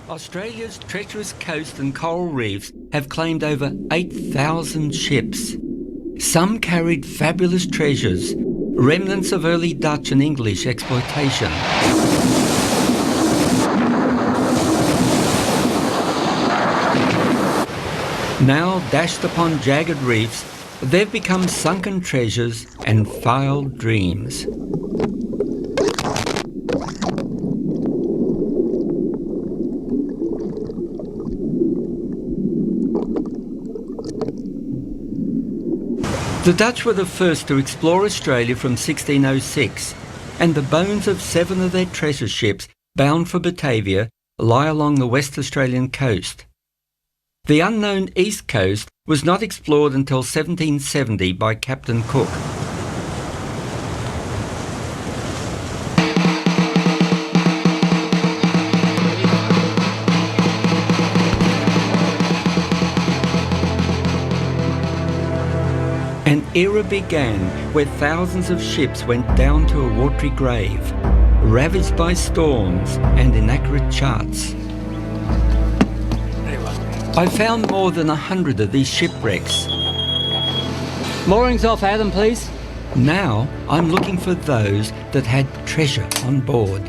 Australia's treacherous coast and coral reefs have claimed over 8,000 ships. Some carried fabulous treasures, remnants of early Dutch and English exploitation. Now dashed upon jagged reefs, they've become sunken treasures and failed dreams. The Dutch were the first to explore Australia from 1606, and the bones of 7 of their treasure ships bound for Batavia lie along the West Australian coast. The unknown east coast was not explored until 1770 by Captain Cook. An era began where thousands of ships went down to a watery grave, ravaged by storms and inaccurate charts. I found more than 100 of these shipwrecks. Moorings off, Adam, please. Now I'm looking for those that had treasure on board.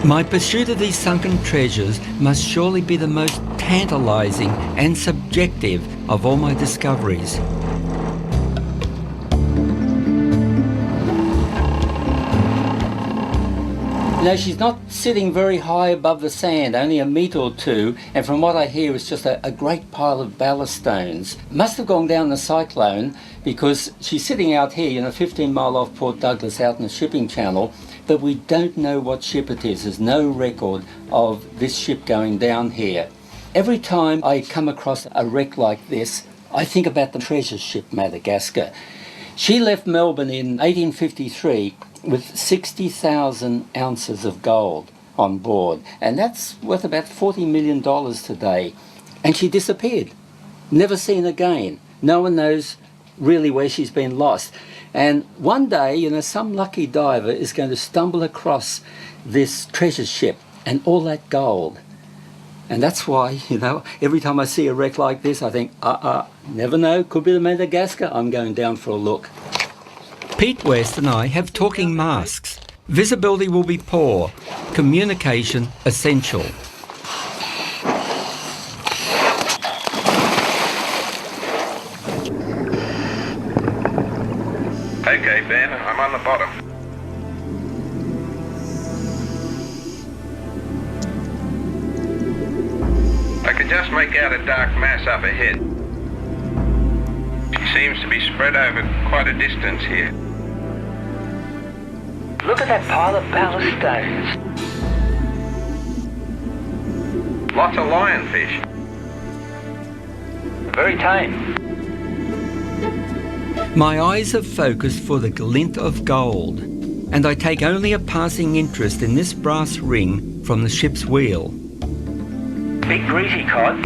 My pursuit of these sunken treasures must surely be the most tantalising and subjective of all my discoveries. You know, she's not sitting very high above the sand, only a metre or two, and from what I hear it's just a great pile of ballast stones. Must have gone down the cyclone because she's sitting out here, you know, 15 mile off Port Douglas out in the shipping channel, but we don't know what ship it is. There's no record of this ship going down here. Every time I come across a wreck like this, I think about the treasure ship Madagascar. She left Melbourne in 1853 with 60,000 ounces of gold on board, and that's worth about $40 million today. And she disappeared, never seen again. No one knows really where she's been lost. And one day, you know, some lucky diver is going to stumble across this treasure ship and all that gold. And that's why, you know, every time I see a wreck like this, I think, never know, could be the Madagascar. I'm going down for a look. Pete West and I have talking masks. Visibility will be poor, communication essential. Okay, Ben, I'm on the bottom. I can just make out a dark mass up ahead. She seems to be spread over quite a distance here. Look at that pile of ballast stones. Lots of lionfish. Very tame. My eyes are focused for the glint of gold, and I take only a passing interest in this brass ring from the ship's wheel. Big greasy cod.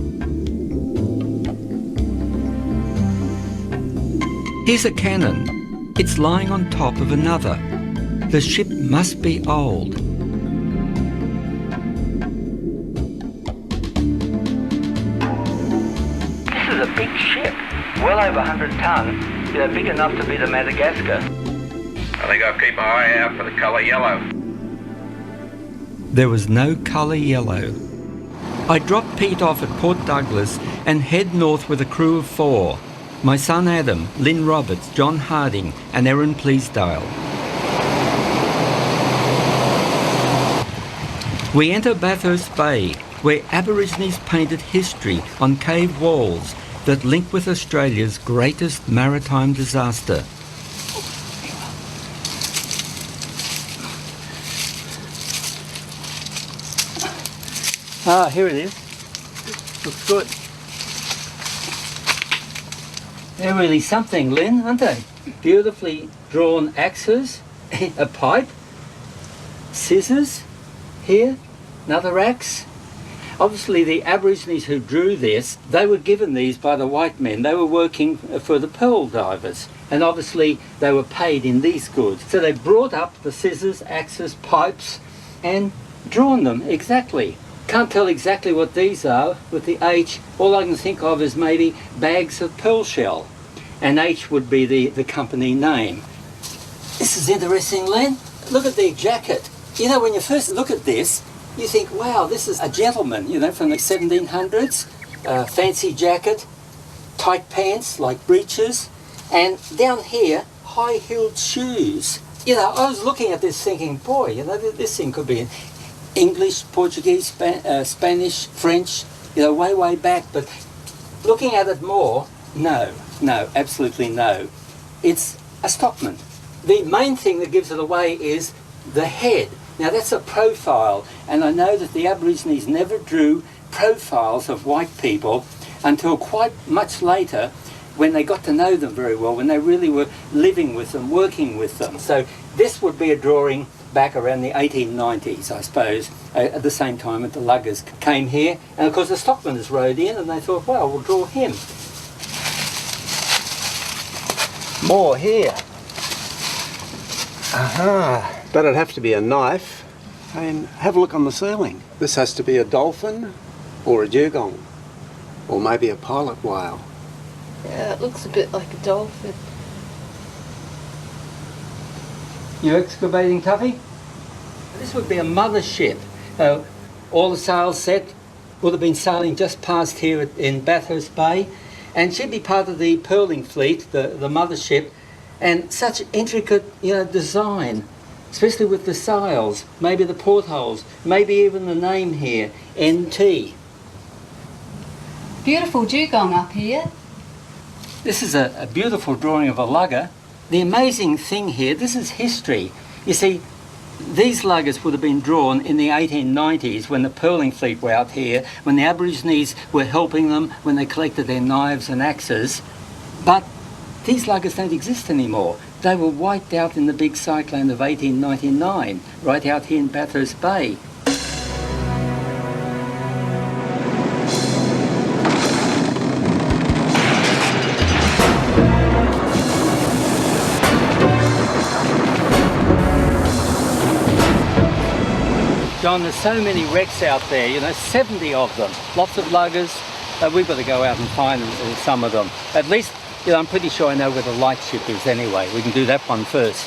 Here's a cannon. It's lying on top of another. The ship must be old. This is a big ship, well over 100 tons. You know, big enough to be the Madagascar. I think I'll keep my eye out for the colour yellow. There was no colour yellow. I drop Pete off at Port Douglas and head north with a crew of 4. My son Adam, Lynn Roberts, John Harding and Erin Pleasdale. We enter Bathurst Bay, where Aborigines painted history on cave walls that link with Australia's greatest maritime disaster. Ah, here it is. Looks good. They're really something, Lynn, aren't they? Beautifully drawn axes, a pipe, scissors, here, another axe. Obviously the Aborigines who drew this, they were given these by the white men. They were working for the pearl divers, and obviously they were paid in these goods. So they brought up the scissors, axes, pipes, and drawn them, exactly. Can't tell exactly what these are with the H. All I can think of is maybe bags of pearl shell. And H would be the company name. This is interesting, Len. Look at the jacket. You know, when you first look at this, you think, wow, this is a gentleman, you know, from the 1700s. Fancy jacket, tight pants like breeches, and down here, high-heeled shoes. You know, I was looking at this thinking, boy, you know, this thing could be in English, Portuguese, Spanish, French, you know, way back. But looking at it more, no, absolutely no. It's a stockman. The main thing that gives it away is the head. Now that's a profile, and I know that the Aborigines never drew profiles of white people until quite much later, when they got to know them very well, when they really were living with them, working with them. So this would be a drawing back around the 1890s, I suppose, at the same time that the luggers came here. And of course the stockmaners rode in and they thought, well, we'll draw him. More here. Aha, but it'd have to be a knife. And have a look on the ceiling. This has to be a dolphin or a dugong, or maybe a pilot whale. Yeah, it looks a bit like a dolphin. You excavating, Tuffy? This would be a mothership. All the sails set would have been sailing just past here in Bathurst Bay, and she'd be part of the pearling fleet, the mothership, and such intricate, you know, design, especially with the sails, maybe the portholes, maybe even the name here, NT. Beautiful dugong up here. This is a beautiful drawing of a lugger. The amazing thing here, this is history. You see, these luggers would have been drawn in the 1890s when the pearling fleet were out here, when the Aborigines were helping them, when they collected their knives and axes. But these luggers don't exist anymore. They were wiped out in the big cyclone of 1899, right out here in Bathurst Bay. John, there's so many wrecks out there, you know, 70 of them, lots of luggers. We've got to go out and find some of them. At least, you know, I'm pretty sure I know where the lightship is anyway. We can do that one first.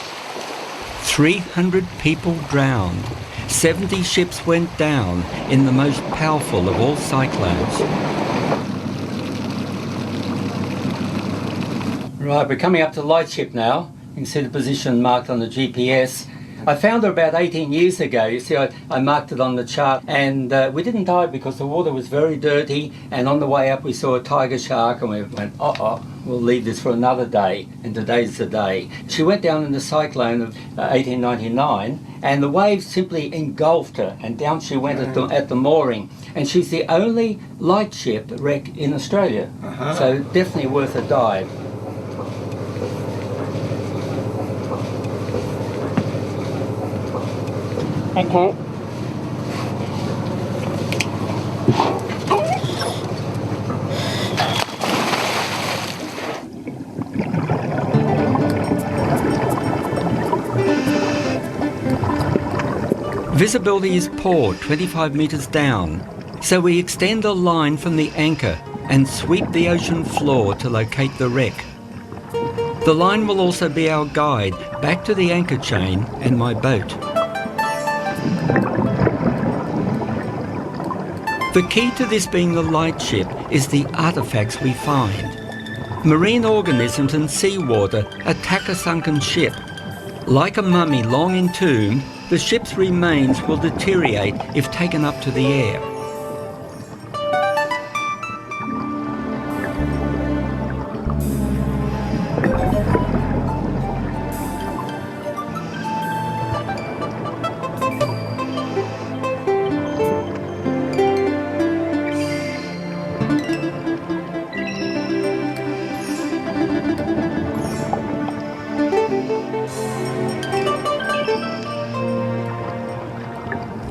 300 people drowned. 70 ships went down in the most powerful of all cyclones. Right, we're coming up to the lightship now. You can see the position marked on the GPS. I found her about 18 years ago. You see, I marked it on the chart, and we didn't dive because the water was very dirty, and on the way up we saw a tiger shark and we went, we'll leave this for another day, and today's the day. She went down in the cyclone of 1899, and the waves simply engulfed her, and down she went at the mooring. And she's the only lightship wreck in Australia, so definitely worth a dive. Okay. Visibility is poor 25 metres down, so we extend a line from the anchor and sweep the ocean floor to locate the wreck. The line will also be our guide back to the anchor chain and my boat. The key to this being the lightship is the artefacts we find. Marine organisms and seawater attack a sunken ship. Like a mummy long entombed, the ship's remains will deteriorate if taken up to the air.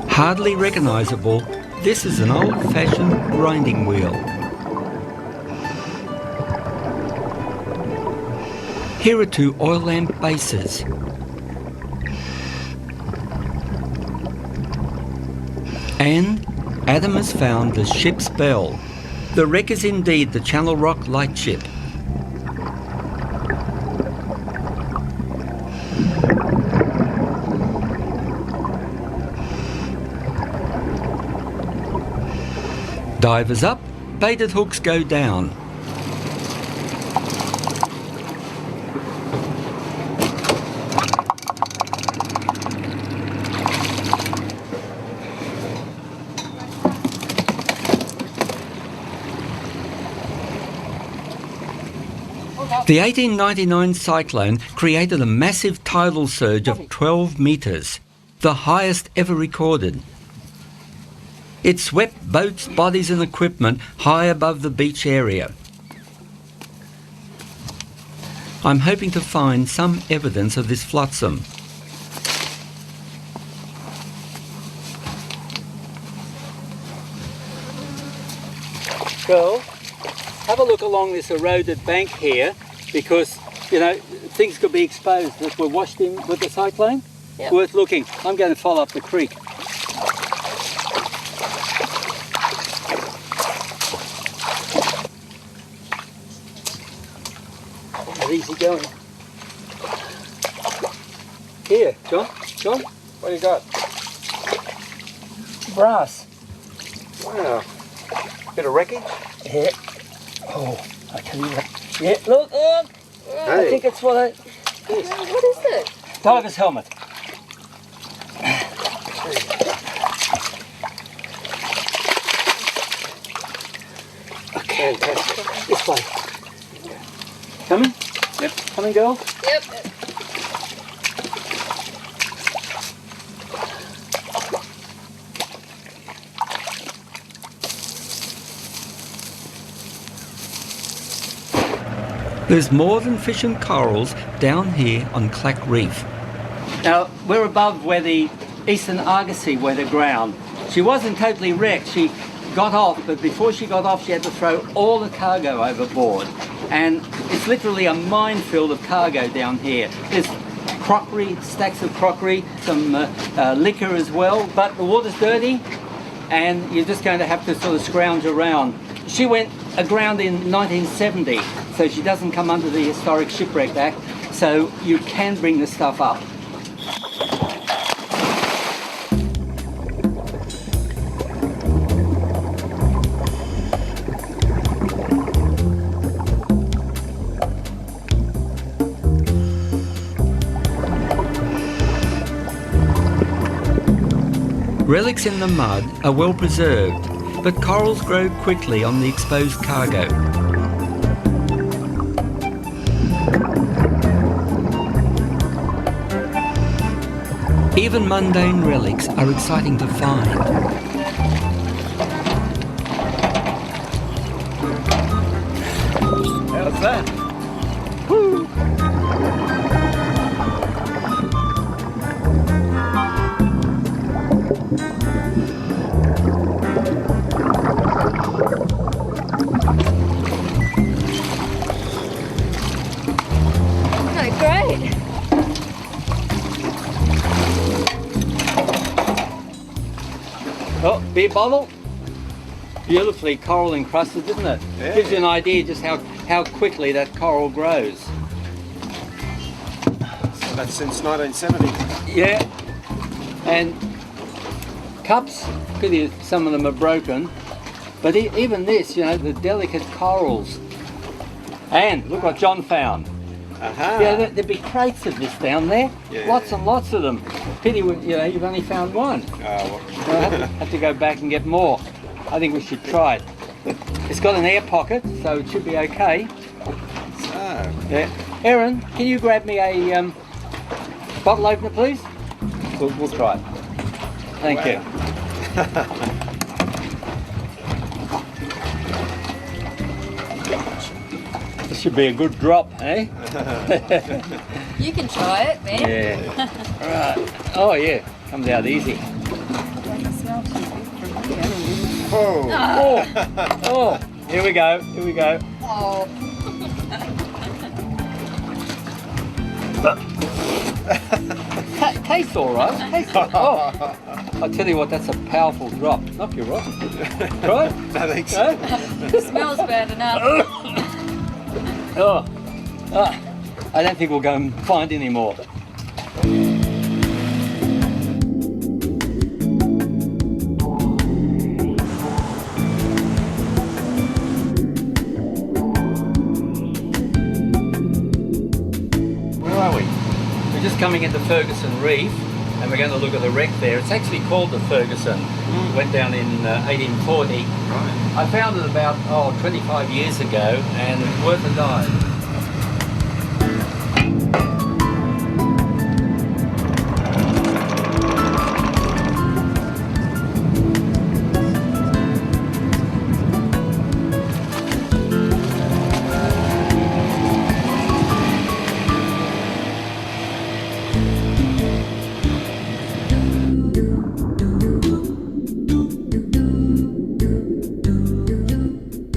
Hardly recognisable, this is an old-fashioned grinding wheel. Here are two oil lamp bases. And Adam has found the ship's bell. The wreck is indeed the Channel Rock lightship. Divers up, baited hooks go down. The 1899 cyclone created a massive tidal surge of 12 metres, the highest ever recorded. It swept boats, bodies and equipment high above the beach area. I'm hoping to find some evidence of this flotsam. Girl, have a look along this eroded bank here, because, you know, things could be exposed that were washed in with the cyclone. Yep. Worth looking. I'm going to follow up the creek. Easy going. Here, John. John, What do you got? brass. Wow. Bit of wreckage? Yeah. Oh, I tell you what. Yeah, look, look. I Hey. think it's what I... What is it? Diver's helmet. Fantastic. This way. Coming? Yep. Coming, girl? Yep. There's more than fish and corals down here on Clack Reef. Now, we're above where the Eastern Argosy went aground. She wasn't totally wrecked. She got off, but before she got off, she had to throw all the cargo overboard. And it's literally a minefield of cargo down here. There's crockery, stacks of crockery, some liquor as well, but the water's dirty, and you're just going to have to sort of scrounge around. She went aground in 1970, so she doesn't come under the Historic Shipwreck Act, so you can bring the stuff up. Relics in the mud are well preserved, but corals grow quickly on the exposed cargo. Even mundane relics are exciting to find. How's that? Woo! Oh, great. Oh, beer bottle. Beautifully coral encrusted, isn't it? Yeah. Gives you an idea just how quickly that coral grows. So that's since 1970. Yeah. And cups, pity some of them are broken. But even this, you know, the delicate corals. And look what John found. Aha. Yeah, there'd be crates of this down there. Yeah. Lots and lots of them. Pity, you know, you've only found one. Oh, We'll have to go back and get more. I think we should try it. It's got an air pocket, so it should be okay. so. Yeah. Erin, can you grab me a bottle opener, please? We'll try it. Thank you. This should be a good drop, eh? You can try it, man. Yeah. Right. Oh yeah, comes out easy. Oh. Oh, oh, here we go, here we go. Oh. Tastes all right. Tastes all right. Oh, I'll tell you what, that's a powerful drop. Knock you right. Right? No thanks. Smells bad enough. I don't think we'll go and find any more. Where are we? We're just coming into Ferguson Reef and we're going to look at the wreck there. It's actually called the Ferguson. It went down in 1840. Right. I found it about 25 years ago and it's worth a dive.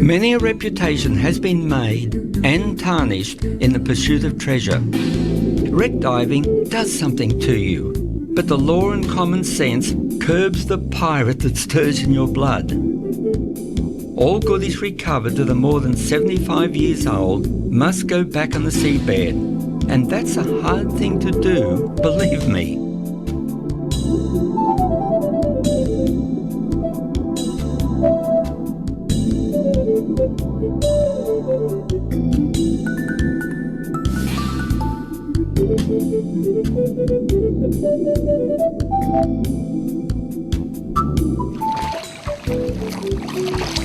Many a reputation has been made and tarnished in the pursuit of treasure. Wreck diving does something to you, but the law and common sense curbs the pirate that stirs in your blood. All goodies recovered that are more than 75 years old must go back on the seabed, and that's a hard thing to do, believe me.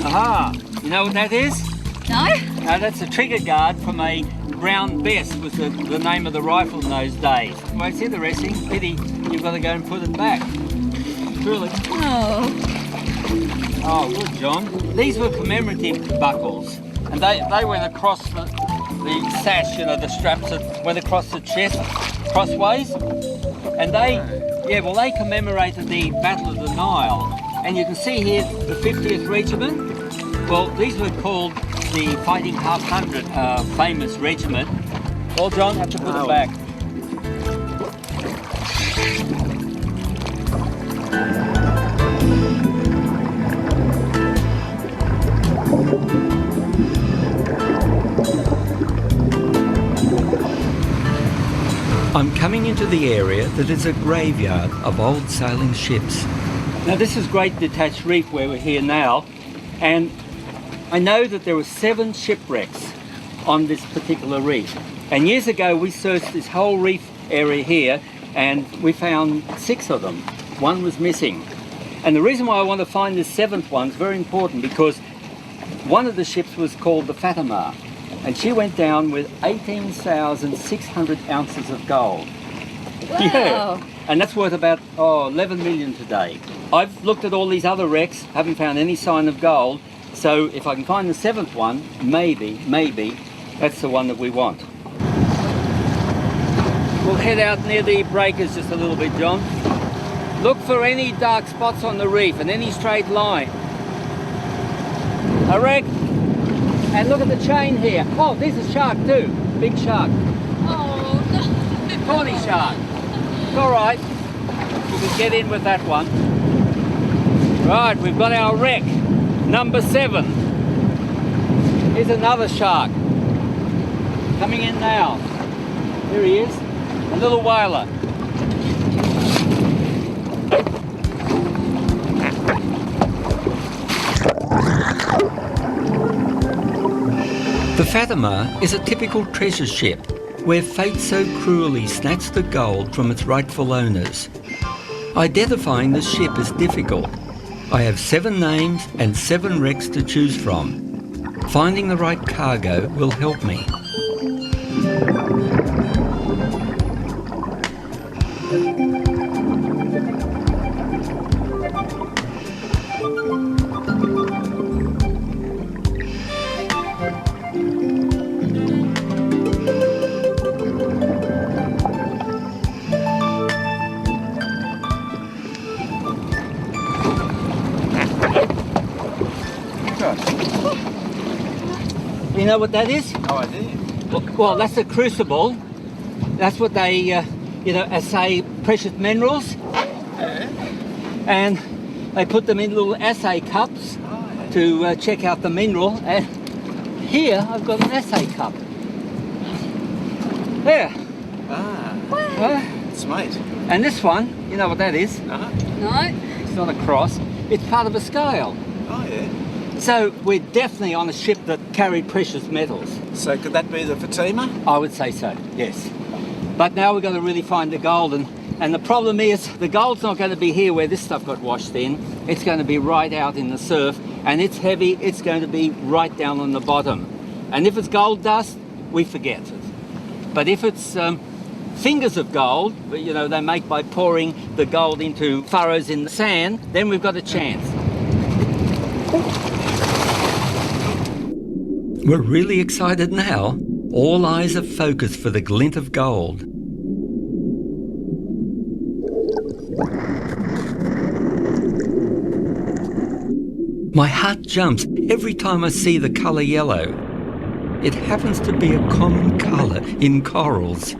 Aha! You know what that is? No? No, that's a trigger guard from a Brown Bess, was the name of the rifle in those days. Well, it's interesting. Pity you've got to go and put it back. Truly. Oh. Oh, good, John. These were commemorative buckles, and they went across the sash, you know, the straps that went across the chest, crossways, and they commemorated the Battle of the Nile. And you can see here the 50th Regiment. Well, these were called the Fighting Half Hundred, famous regiment. Well, John, have to put it back. I'm coming into the area that is a graveyard of old sailing ships. Now this is Great Detached Reef where we're here now, and I know that there were 7 shipwrecks on this particular reef. And years ago we searched this whole reef area here and we found 6 of them. 1 was missing. And the reason why I want to find this 7th one is very important because one of the ships was called the Fatima, and she went down with 18,600 ounces of gold. Wow. Yeah. And that's worth about 11 million today. I've looked at all these other wrecks, haven't found any sign of gold, so if I can find the 7th one, maybe that's the one that we want. We'll head out near the breakers just a little bit, John. Look for any dark spots on the reef and any straight line. A wreck. And look at the chain here. Oh, there's a shark too. Big shark. Oh, no. Tawny shark. It's all right. We can get in with that one. Right, we've got our wreck. Number 7. Here's another shark. Coming in now. Here he is. A little whaler. The Fatima is a typical treasure ship where fate so cruelly snatched the gold from its rightful owners. Identifying the ship is difficult. I have 7 names and 7 wrecks to choose from. Finding the right cargo will help me. You know what that is? Oh, I do. Well, that's a crucible. That's what they, as say, precious minerals. and they put them in little assay cups to check out the mineral. And here I've got an assay cup. There. Sweet. And this one, you know what that is? No. It's not a cross, it's part of a scale. Oh yeah. So we're definitely on a ship that carried precious metals. So could that be the Fatima? I would say so, yes. But now we've got to really find the gold, and the problem is the gold's not going to be here where this stuff got washed in. It's going to be right out in the surf, and it's heavy, it's going to be right down on the bottom. And if it's gold dust, we forget it. But if it's fingers of gold, you know, they make by pouring the gold into furrows in the sand, then we've got a chance. We're really excited now. All eyes are focused for the glint of gold. My heart jumps every time I see the colour yellow. It happens to be a common colour in corals.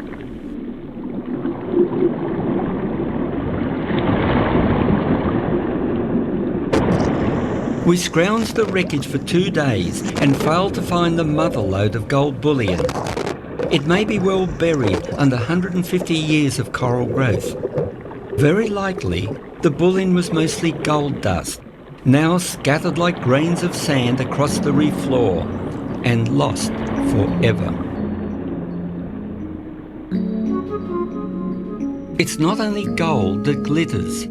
We scrounged the wreckage for 2 days and failed to find the mother lode of gold bullion. It may be well buried under 150 years of coral growth. Very likely, the bullion was mostly gold dust, now scattered like grains of sand across the reef floor and lost forever. It's not only gold that glitters.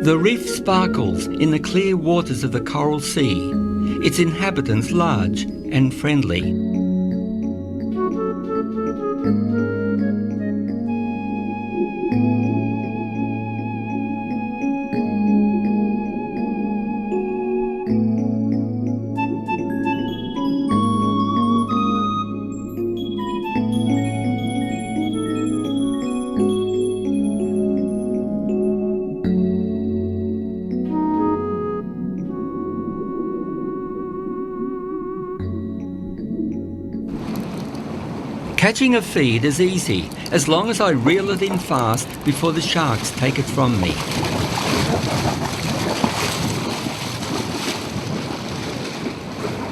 The reef sparkles in the clear waters of the coral sea, its inhabitants large and friendly. Catching a feed is easy, as long as I reel it in fast before the sharks take it from me.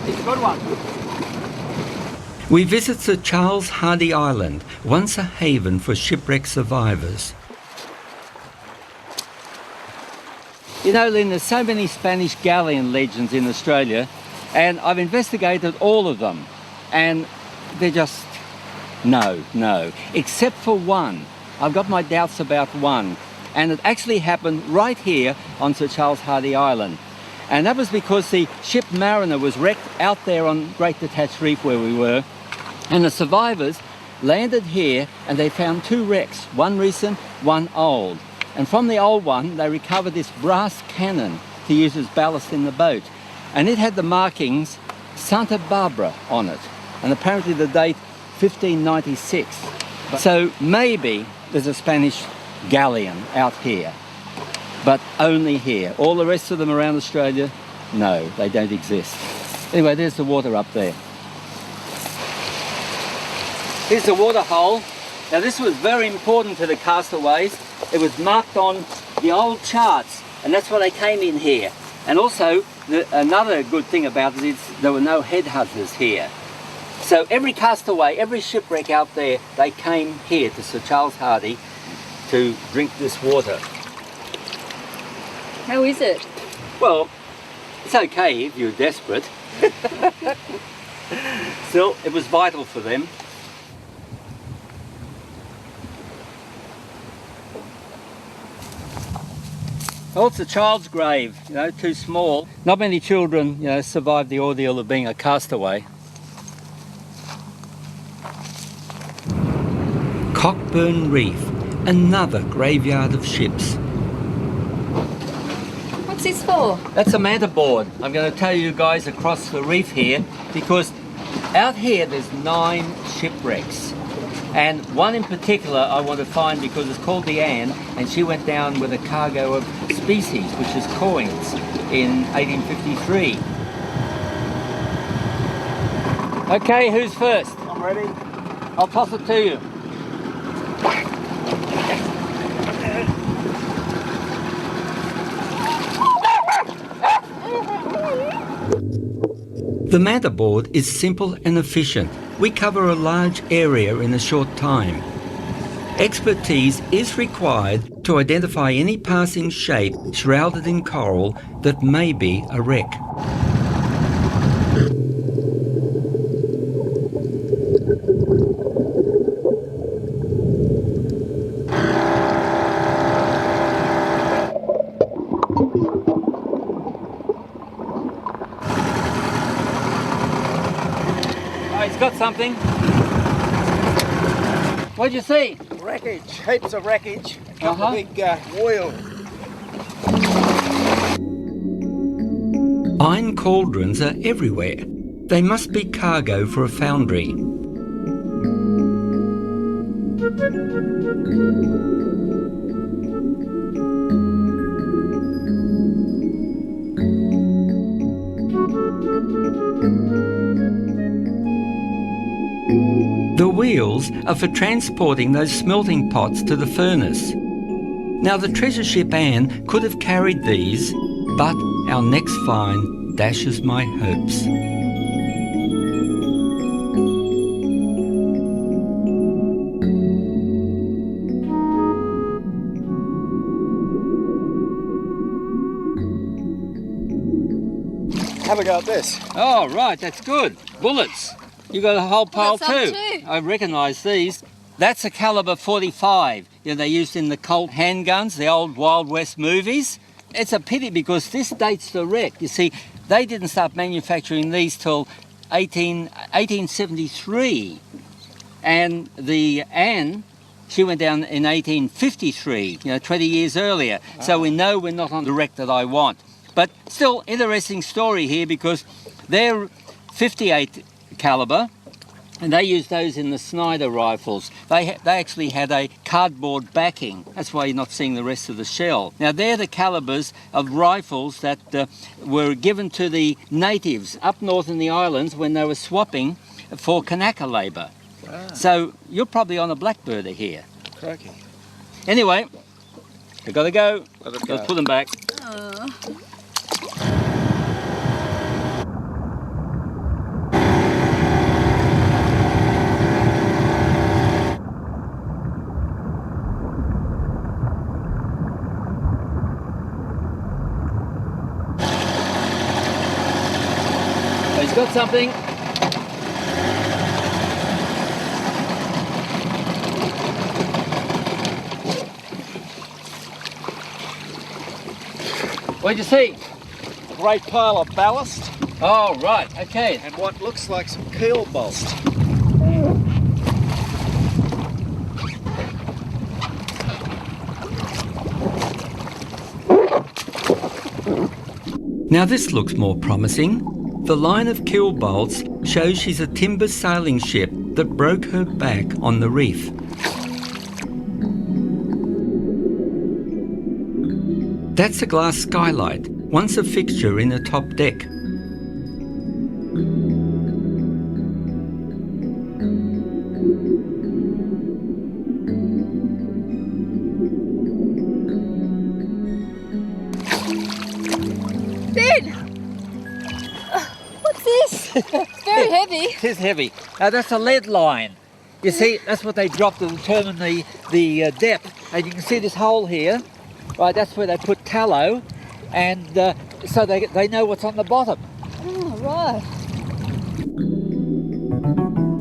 It's a good one. We visit Sir Charles Hardy Island, once a haven for shipwreck survivors. You know, Lynn, there's so many Spanish galleon legends in Australia, and I've investigated all of them, and they're just no, except for one. I've got my doubts about one, and it actually happened right here on Sir Charles Hardy Island. And that was because the ship Mariner was wrecked out there on Great Detached Reef where we were, and the survivors landed here and they found 2 wrecks, one recent, one old. And from the old one, they recovered this brass cannon to use as ballast in the boat. And it had the markings Santa Barbara on it, and apparently the date 1596. So maybe there's a Spanish galleon out here, but only here. All the rest of them around Australia, no, they don't exist. Anyway, there's the water up there. Here's the water hole. Now this was very important to the castaways. It was marked on the old charts, and that's why they came in here. And also, another good thing about it is there were no headhunters here. So every castaway, every shipwreck out there, they came here to Sir Charles Hardy to drink this water. How is it? Well, it's okay if you're desperate. Still, it was vital for them. Well, it's a child's grave, you know, too small. Not many children, you know, survive the ordeal of being a castaway. Cockburn Reef, another graveyard of ships. What's this for? That's a manta board. I'm going to tell you guys across the reef here, because out here there's 9 shipwrecks. And one in particular I want to find because it's called the Anne, and she went down with a cargo of species, which is coins, in 1853. Okay, who's first? I'm ready. I'll toss it to you. The motherboard is simple and efficient. We cover a large area in a short time. Expertise is required to identify any passing shape shrouded in coral that may be a wreck. Oh, he's got something. What'd you see? Wreckage, heaps of wreckage. A couple of big wheel. Iron cauldrons are everywhere. They must be cargo for a foundry. The wheels are for transporting those smelting pots to the furnace. Now the treasure ship Anne could have carried these, but our next find dashes my hopes. Have a go at this. Oh, right, that's good. Bullets. You got a whole pile got some too. too. I recognise these. That's a caliber 45. You know, they used in the Colt handguns, the old Wild West movies. It's a pity because this dates the wreck. You see, they didn't start manufacturing these till 1873. And the Anne, she went down in 1853, 20 years earlier. So we know we're not on the wreck that I want. But still, interesting story here because they're 58 caliber, and they used those in the Snyder rifles. They actually had a cardboard backing. That's why you're not seeing the rest of the shell. Now they're the calibers of rifles that were given to the natives up north in the islands when they were swapping for Kanaka labour. So you're probably on a blackbirder here. Crikey. Anyway, we've got to go. Let it go. Let's put them back. He's got something. What'd you see? A great pile of ballast Oh, right, okay. and what looks like some keel bolts. Now this looks more promising. The line of keel bolts shows she's a timber sailing ship that broke her back on the reef. That's a glass skylight, once a fixture in the top deck. Ben! What's this? It's very heavy. It is heavy. That's a lead line. You see, that's what they drop to determine the depth. And you can see this hole here. Right, that's where they put tallow, and so they know what's on the bottom. Oh, right.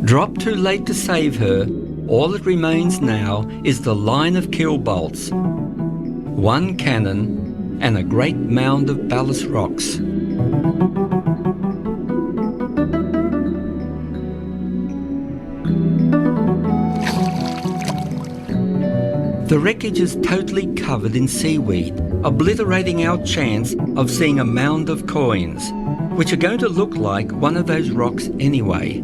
Dropped too late to save her, all that remains now is the line of keel bolts, one cannon and a great mound of ballast rocks. The wreckage is totally covered in seaweed, obliterating our chance of seeing a mound of coins, which are going to look like one of those rocks anyway.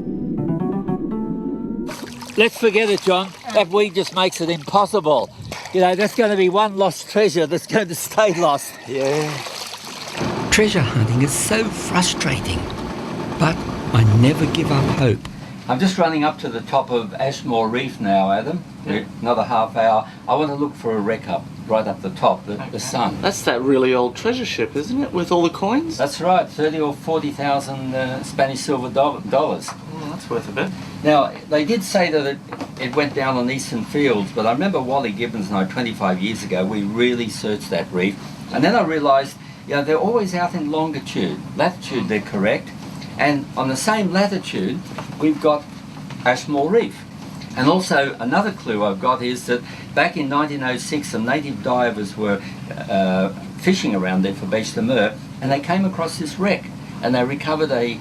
Let's forget it, John. That weed just makes it impossible. That's going to be one lost treasure that's going to stay lost. Yeah. Treasure hunting is so frustrating, but I never give up hope. I'm just running up to the top of Ashmore Reef now, Adam. Another half hour. I want to look for a wreck up. right up the top, the sun. That's that really old treasure ship, isn't it, with all the coins? That's right, 30 or 40,000 Spanish silver dollars. Oh, that's worth a bit. Now, they did say that it went down on eastern fields, but I remember Wally Gibbons and I 25 years ago, we really searched that reef. And then I realised, they're always out in longitude. Latitude, they're correct. And on the same latitude, we've got Ashmore Reef. And also, another clue I've got is that back in 1906, some native divers were fishing around there for beche de mer, and they came across this wreck, and they recovered a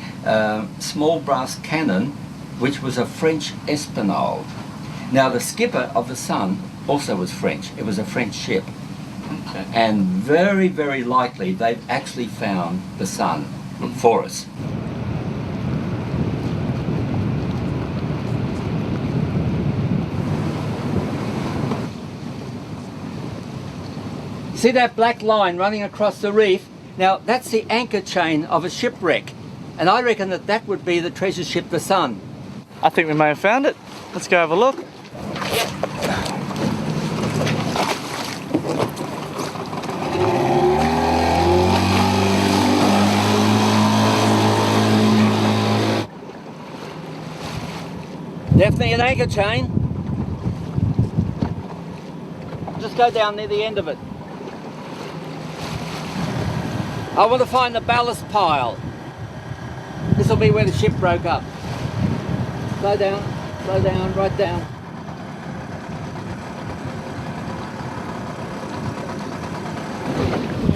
small brass cannon, which was a French espinal. Now, the skipper of the Sun also was French. It was a French ship. Okay. And very, very likely, they've actually found the Sun for us. See that black line running across the reef? Now, that's the anchor chain of a shipwreck. And I reckon that that would be the treasure ship, the Sun. I think we may have found it. Let's go have a look. Definitely an anchor chain. Just go down near the end of it. I want to find the ballast pile. This will be where the ship broke up. Slow down, right down.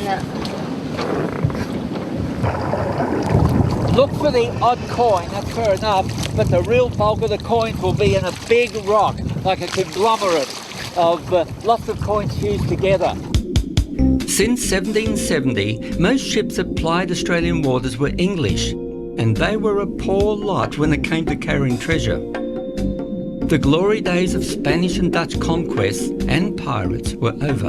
No. Look for the odd coin, that's fair enough, but the real bulk of the coins will be in a big rock, like a conglomerate of lots of coins fused together. Since 1770, most ships that plied Australian waters were English, and they were a poor lot when it came to carrying treasure. The glory days of Spanish and Dutch conquests and pirates were over.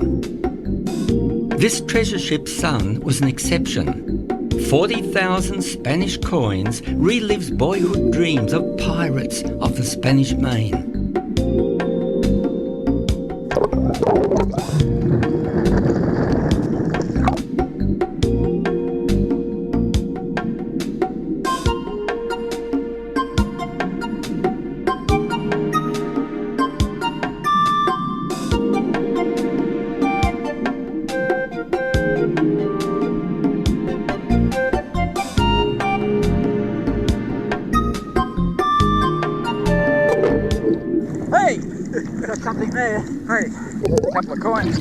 This treasure ship Sun was an exception. 40,000 Spanish coins relives boyhood dreams of pirates of the Spanish Main. Got something there. Hey, a couple of coins.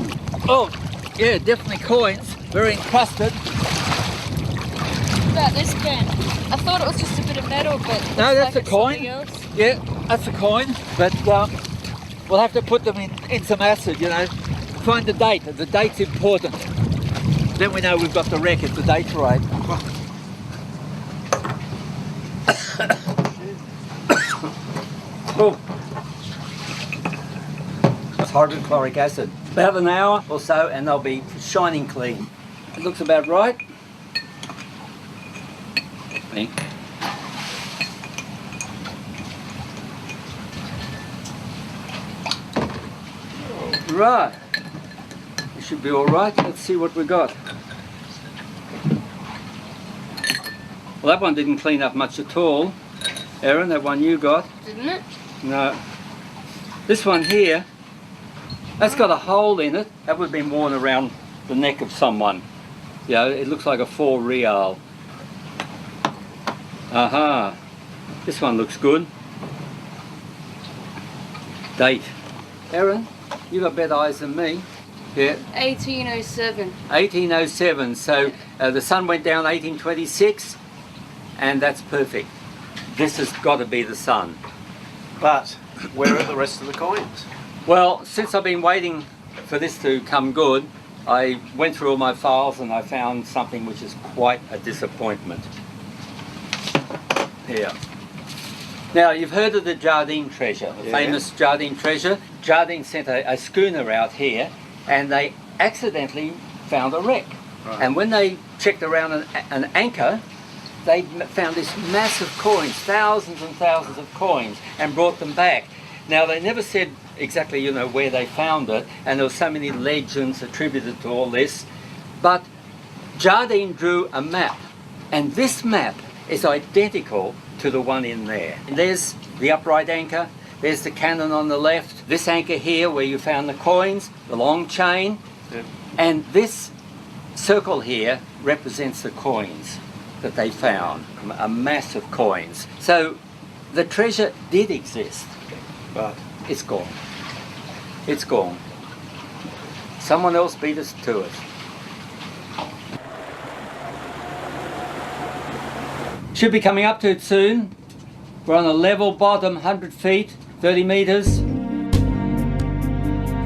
Oh, yeah, definitely coins. Very encrusted. What about this again? I thought it was just a bit of metal, but No, that's like a coin. else. Yeah, that's a coin. But we'll have to put them in some acid, Find the date. The date's important. Then we know we've got the wreck if the date's right. Oh. It's hydrochloric acid. About an hour or so and they'll be shining clean. It looks about right. Right. It should be all right. Let's see what we got. Well, that one didn't clean up much at all. Erin, that one you got. Didn't it? No. This one here, that's got a hole in it. That would have been worn around the neck of someone. It looks like a 4 real. Aha. This one looks good. Date. Erin, you got better eyes than me. Yeah. 1807. 1807. So the sun went down 1826, and that's perfect. This has got to be the sun. But where are the rest of the coins? Well, since I've been waiting for this to come good, I went through all my files and I found something which is quite a disappointment. Here. Now, you've heard of the Jardine treasure, the famous Jardine treasure. Jardine sent a schooner out here and they accidentally found a wreck. Right. And when they checked around an anchor, they found this massive coins, thousands and thousands of coins, and brought them back. Now, they never said exactly, where they found it, and there were so many legends attributed to all this. But Jardine drew a map, and this map is identical to the one in there. And there's the upright anchor, there's the cannon on the left, this anchor here where you found the coins, the long chain, and this circle here represents the coins that they found, a mass of coins. So the treasure did exist, but it's gone. It's gone. Someone else beat us to it. Should be coming up to it soon. We're on a level bottom, 100 feet, 30 metres.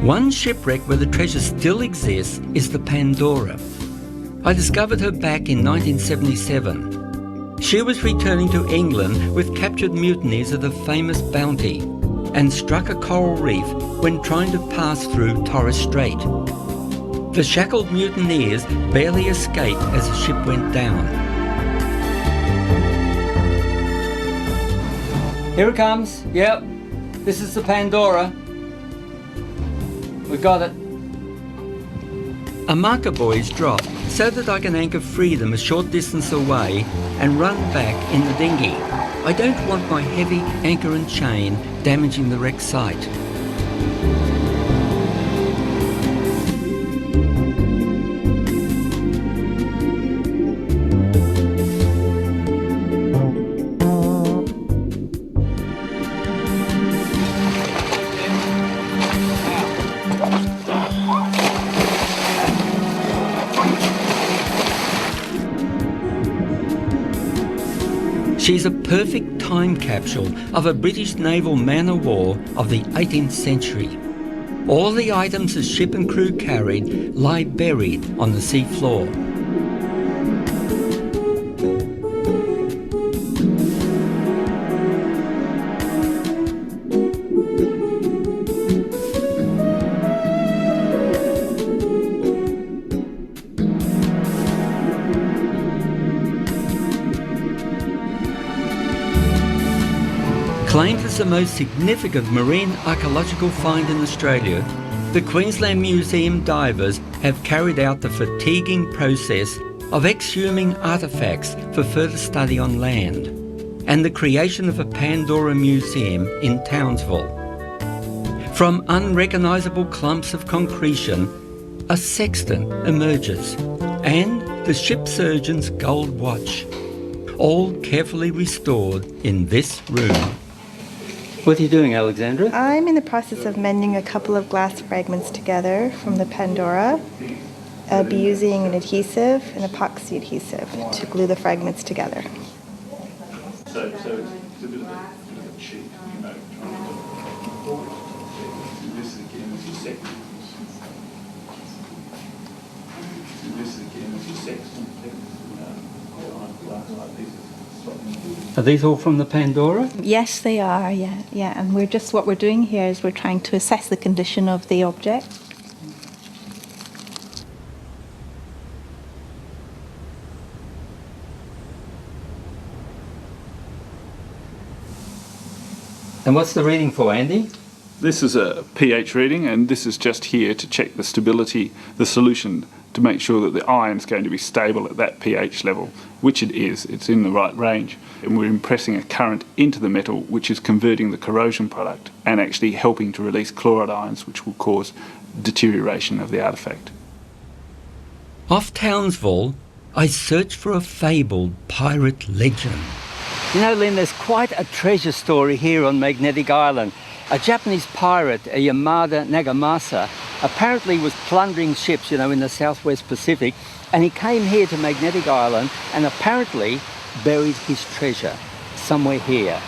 One shipwreck where the treasure still exists is the Pandora. I discovered her back in 1977. She was returning to England with captured mutineers of the famous Bounty and struck a coral reef when trying to pass through Torres Strait. The shackled mutineers barely escaped as the ship went down. Here it comes. Yep. This is the Pandora. We got it. A marker buoy is dropped so that I can anchor Freedom a short distance away and run back in the dinghy. I don't want my heavy anchor and chain damaging the wreck site. She's a perfect time capsule of a British naval man-of-war of the 18th century. All the items the ship and crew carried lie buried on the sea floor. Claimed as the most significant marine archaeological find in Australia, the Queensland Museum divers have carried out the fatiguing process of exhuming artefacts for further study on land, and the creation of a Pandora Museum in Townsville. From unrecognisable clumps of concretion, a sextant emerges, and the ship surgeon's gold watch, all carefully restored in this room. What are you doing, Alexandra? I'm in the process of mending a couple of glass fragments together from the Pandora. I'll be using an adhesive, an epoxy adhesive, to glue the fragments together. So it's a bit of a cheat, trying to this again as your second. This again as your sextant. Like this. Are these all from the Pandora? Yes, they are, yeah. And what we're doing here is we're trying to assess the condition of the object. And what's the reading for, Andy? This is a pH reading, and this is just here to check the stability, the solution, to make sure that the iron's going to be stable at that pH level, which it is. It's in the right range. And we're impressing a current into the metal, which is converting the corrosion product and actually helping to release chloride ions, which will cause deterioration of the artefact. Off Townsville, I search for a fabled pirate legend. You know, Lynn, there's quite a treasure story here on Magnetic Island. A Japanese pirate, Yamada Nagamasa, apparently was plundering ships, in the southwest Pacific, and he came here to Magnetic Island and apparently buried his treasure somewhere here.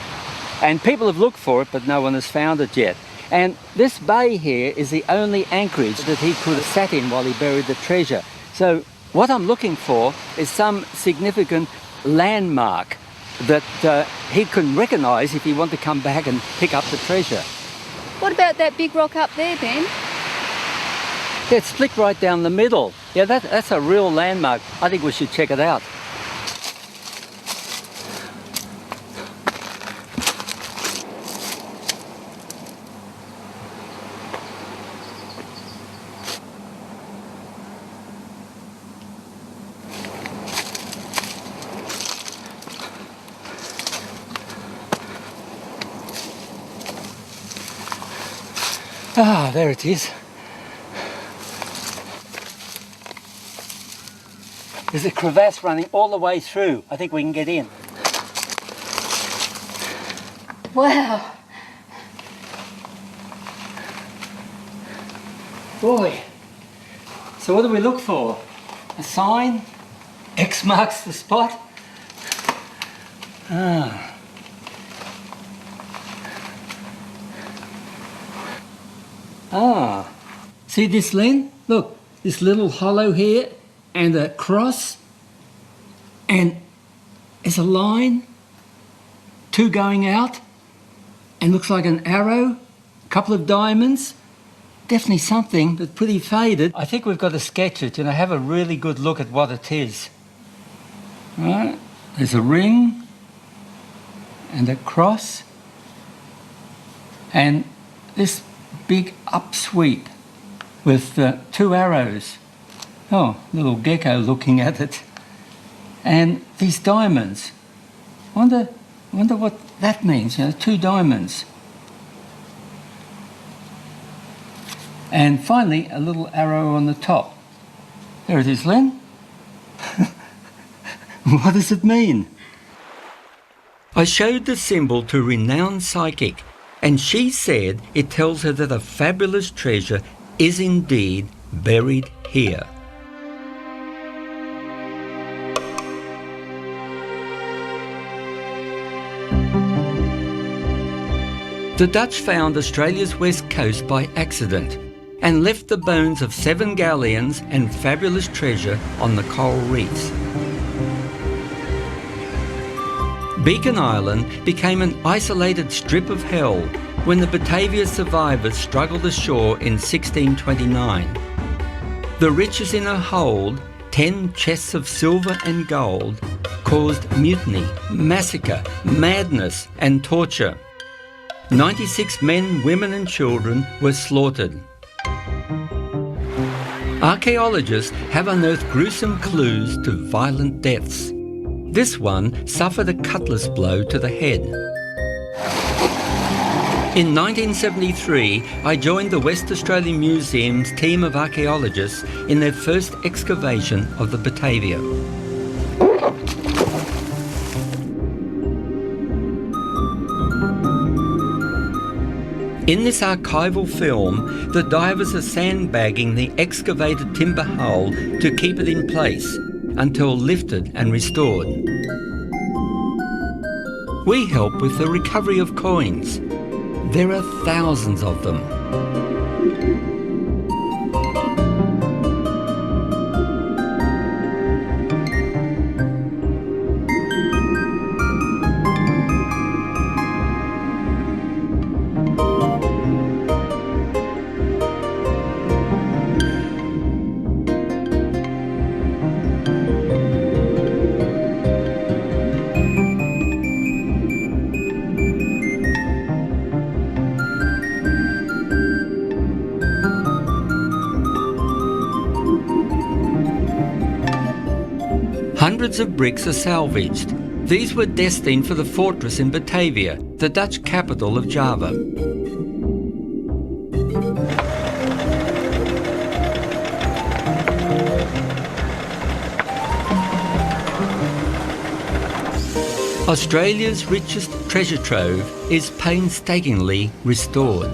And people have looked for it, but no one has found it yet. And this bay here is the only anchorage that he could have sat in while he buried the treasure. So what I'm looking for is some significant landmark that he can recognise if he wants to come back and pick up the treasure. What about that big rock up there, Ben? Yeah, it's split right down the middle. Yeah, that's a real landmark. I think we should check it out. Ah, there it is. There's a crevasse running all the way through. I think we can get in. Wow. Boy. So what do we look for? A sign? X marks the spot? Ah. Ah. See this, Len? Look, this little hollow here and a cross, and there's a line, two going out, and looks like an arrow, a couple of diamonds. Definitely something, but pretty faded. I think we've got to sketch it and have a really good look at what it is. Right, there's a ring and a cross and this big upsweep with two arrows. Oh, little gecko looking at it. And these diamonds. Wonder what that means, you know, two diamonds. And finally, a little arrow on the top. There it is, Len. What does it mean? I showed the symbol to renowned psychic, and she said it tells her that a fabulous treasure is indeed buried here. The Dutch found Australia's west coast by accident and left the bones of 7 galleons and fabulous treasure on the coral reefs. Beacon Island became an isolated strip of hell when the Batavia survivors struggled ashore in 1629. The riches in a hold, 10 chests of silver and gold, caused mutiny, massacre, madness and torture. 96 men, women and children were slaughtered. Archaeologists have unearthed gruesome clues to violent deaths. This one suffered a cutlass blow to the head. In 1973, I joined the West Australian Museum's team of archaeologists in their first excavation of the Batavia. In this archival film, the divers are sandbagging the excavated timber hull to keep it in place until lifted and restored. We help with the recovery of coins. There are thousands of them. Hundreds of bricks are salvaged. These were destined for the fortress in Batavia, the Dutch capital of Java. Australia's richest treasure trove is painstakingly restored.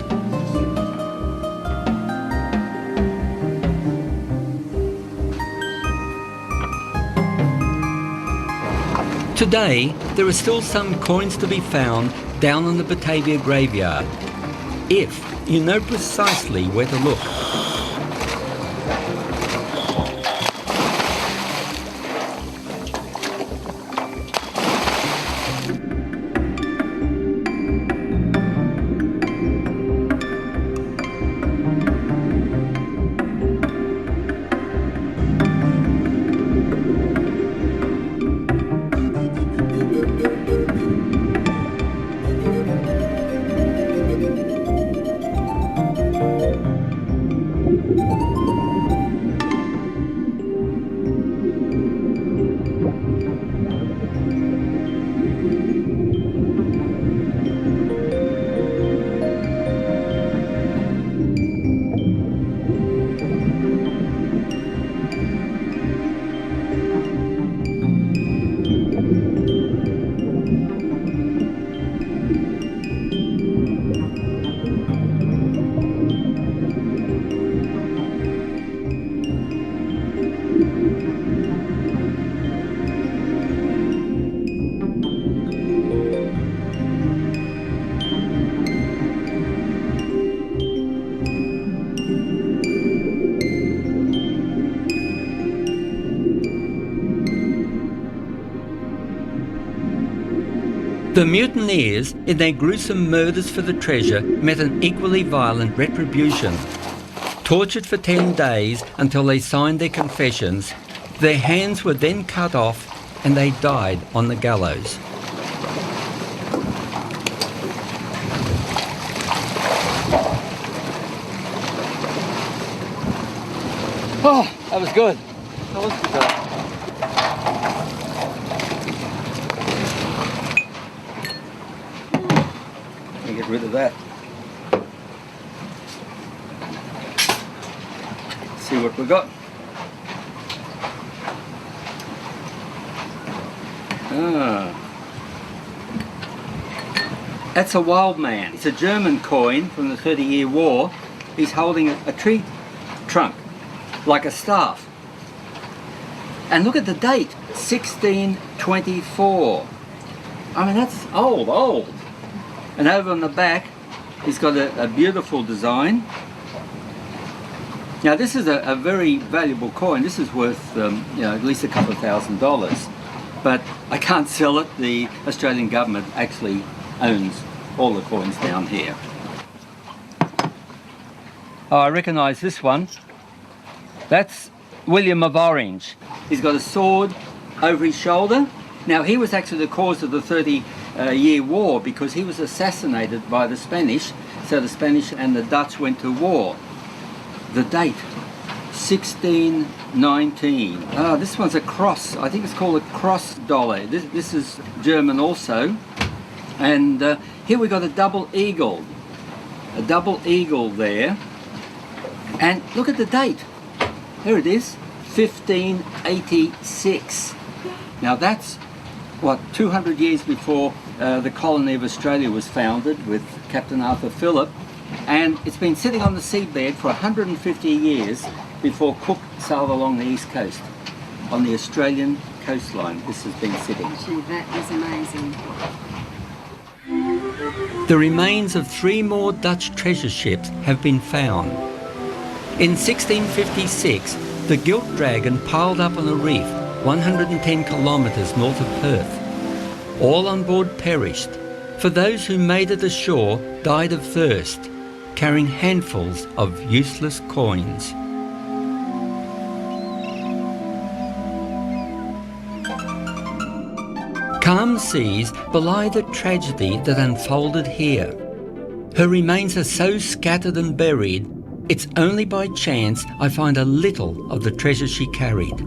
Today, there are still some coins to be found down in the Batavia graveyard, if you know precisely where to look. The mutineers, in their gruesome murders for the treasure, met an equally violent retribution. Tortured for 10 days until they signed their confessions, their hands were then cut off and they died on the gallows. Oh, that was good. That was good. Let me get rid of that. See what we got. That's a wild man. It's a German coin from the 30-Year War. He's holding a tree trunk, like a staff. And look at the date, 1624. I mean, that's old. And over on the back, he's got a beautiful design. Now, this is a very valuable coin. This is worth, at least a couple of $1,000s. But I can't sell it. The Australian government actually owns all the coins down here. Oh, I recognise this one. That's William of Orange. He's got a sword over his shoulder. Now, he was actually the cause of the 30-Year War because he was assassinated by the Spanish. So the Spanish and the Dutch went to war. The date, 1619. Ah, this one's a cross. I think it's called a cross dollar. This is German also. And here we got a double eagle. A double eagle there. And look at the date. There it is, 1586. Now that's, 200 years before the colony of Australia was founded with Captain Arthur Phillip. And it's been sitting on the seabed for 150 years before Cook sailed along the east coast. On the Australian coastline, this has been sitting. Gee, that is amazing. The remains of 3 more Dutch treasure ships have been found. In 1656, the Gilt Dragon piled up on a reef 110 kilometres north of Perth. All on board perished, for those who made it ashore died of thirst, carrying handfuls of useless coins. Calm seas belie the tragedy that unfolded here. Her remains are so scattered and buried, it's only by chance I find a little of the treasure she carried.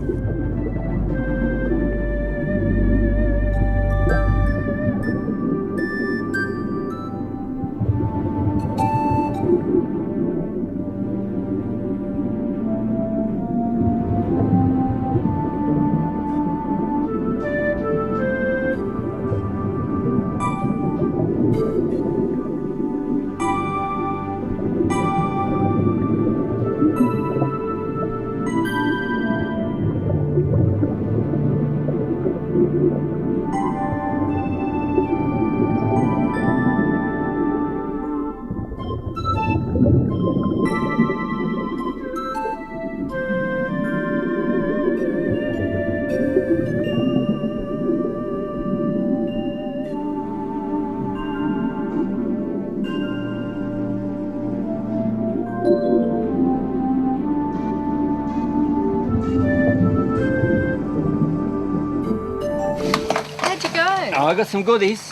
Oh, I got some goodies.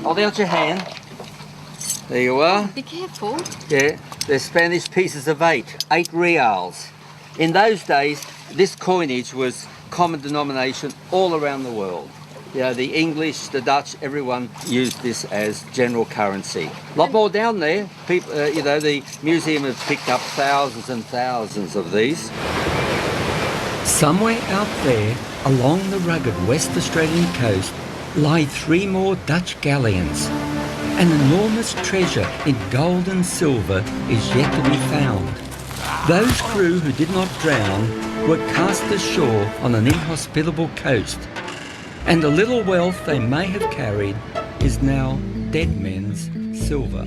Hold out your hand. There you are. Be careful. Yeah, they're Spanish pieces of 8 reals. In those days, this coinage was common denomination all around the world. You know, the English, the Dutch, everyone used this as general currency. A lot more down there. People, the museum has picked up thousands and thousands of these. Somewhere out there, along the rugged West Australian coast, lie 3 more Dutch galleons. An enormous treasure in gold and silver is yet to be found. Those crew who did not drown were cast ashore on an inhospitable coast, and the little wealth they may have carried is now dead men's silver.